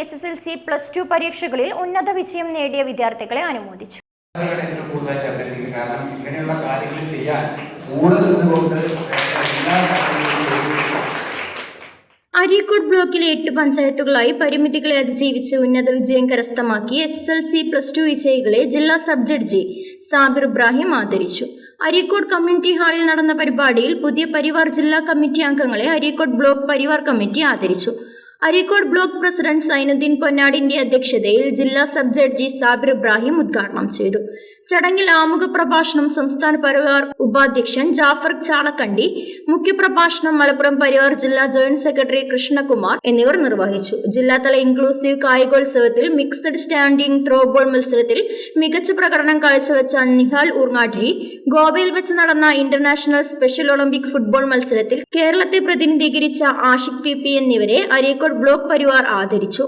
SSLC +2 പരീക്ഷകളിൽ ഉന്നത വിജയം നേടിയ വിദ്യാർത്ഥികളെ അനുമോദിച്ചു. അരീക്കോട് ബ്ലോക്കിലെ 8 പഞ്ചായത്തുകളായി പരിമിതികളെ അതിജീവിച്ച് ഉന്നത വിജയം കരസ്ഥമാക്കി SSLC +2 വിജയികളെ ജില്ലാ സബ് ജഡ്ജി സാബിർ ഇബ്രാഹിം ആദരിച്ചു. അരീക്കോട് കമ്മ്യൂണിറ്റി ഹാളിൽ നടന്ന പരിപാടിയിൽ പുതിയ പരിവാർ ജില്ലാ കമ്മിറ്റി അംഗങ്ങളെ അരീക്കോട് ബ്ലോക്ക് പരിവാർ കമ്മിറ്റി ആദരിച്ചു. അരീക്കോട് ബ്ലോക്ക് പ്രസിഡന്റ് സൈനുദ്ദീൻ പൊന്നാടിന്റെ അധ്യക്ഷതയിൽ ജില്ലാ സബ് ജഡ്ജി സാബിർ ഇബ്രാഹിം ഉദ്ഘാടനം ചെയ്തു. ചടങ്ങിൽ ആമുഖ പ്രഭാഷണം സംസ്ഥാന പരിവാർ ഉപാധ്യക്ഷൻ ജാഫർ ചാളക്കണ്ടി, മുഖ്യപ്രഭാഷണം മലപ്പുറം പരിവാർ ജില്ലാ ജോയിന്റ് സെക്രട്ടറി കൃഷ്ണകുമാർ എന്നിവർ നിർവഹിച്ചു. ജില്ലാതല ഇൻക്ലൂസീവ് കായികോത്സവത്തിൽ മിക്സഡ് സ്റ്റാൻഡിംഗ് ത്രോബോൾ മത്സരത്തിൽ മികച്ച പ്രകടനം കാഴ്ചവെച്ച നിഹാൽ ഊർങ്ങാട്ടിരി, ഗോവയിൽ വെച്ച് നടന്ന ഇന്റർനാഷണൽ സ്പെഷ്യൽ ഒളിമ്പിക് ഫുട്ബോൾ മത്സരത്തിൽ കേരളത്തെ പ്രതിനിധീകരിച്ച ആഷിഖ് PP എന്നിവരെ അരീക്കോട് ബ്ലോക്ക് പരിവാർ ആദരിച്ചു.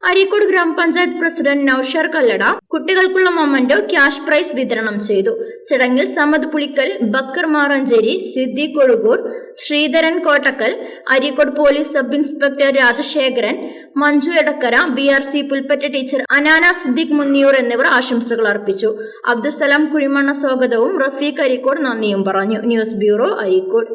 അരീക്കോട് ഗ്രാമപഞ്ചായത്ത് പ്രസിഡന്റ് നൌഷർ കല്ലട കുട്ടികൾക്കുള്ള മൊമന്റോ ക്യാഷ് പ്രൈസ് വിതരണം ചെയ്തു. ചടങ്ങിൽ Samad Pulikkal, Bakkar Maranchery, Siddique Kozhukur, Sreedharan Kottakkal, Areekode police sub inspector Rajasekharan, Manju Edakkara, BRC Pulpatta teacher Anana Siddique Munniyur എന്നിവർ ആശംസകൾ അർപ്പിച്ചു. അബ്ദുസലാം കുഴിമണ്ണ സ്വാഗതവും റഫീഖ് അരീക്കോട് നന്ദിയും പറഞ്ഞു. News bureau, Areekode.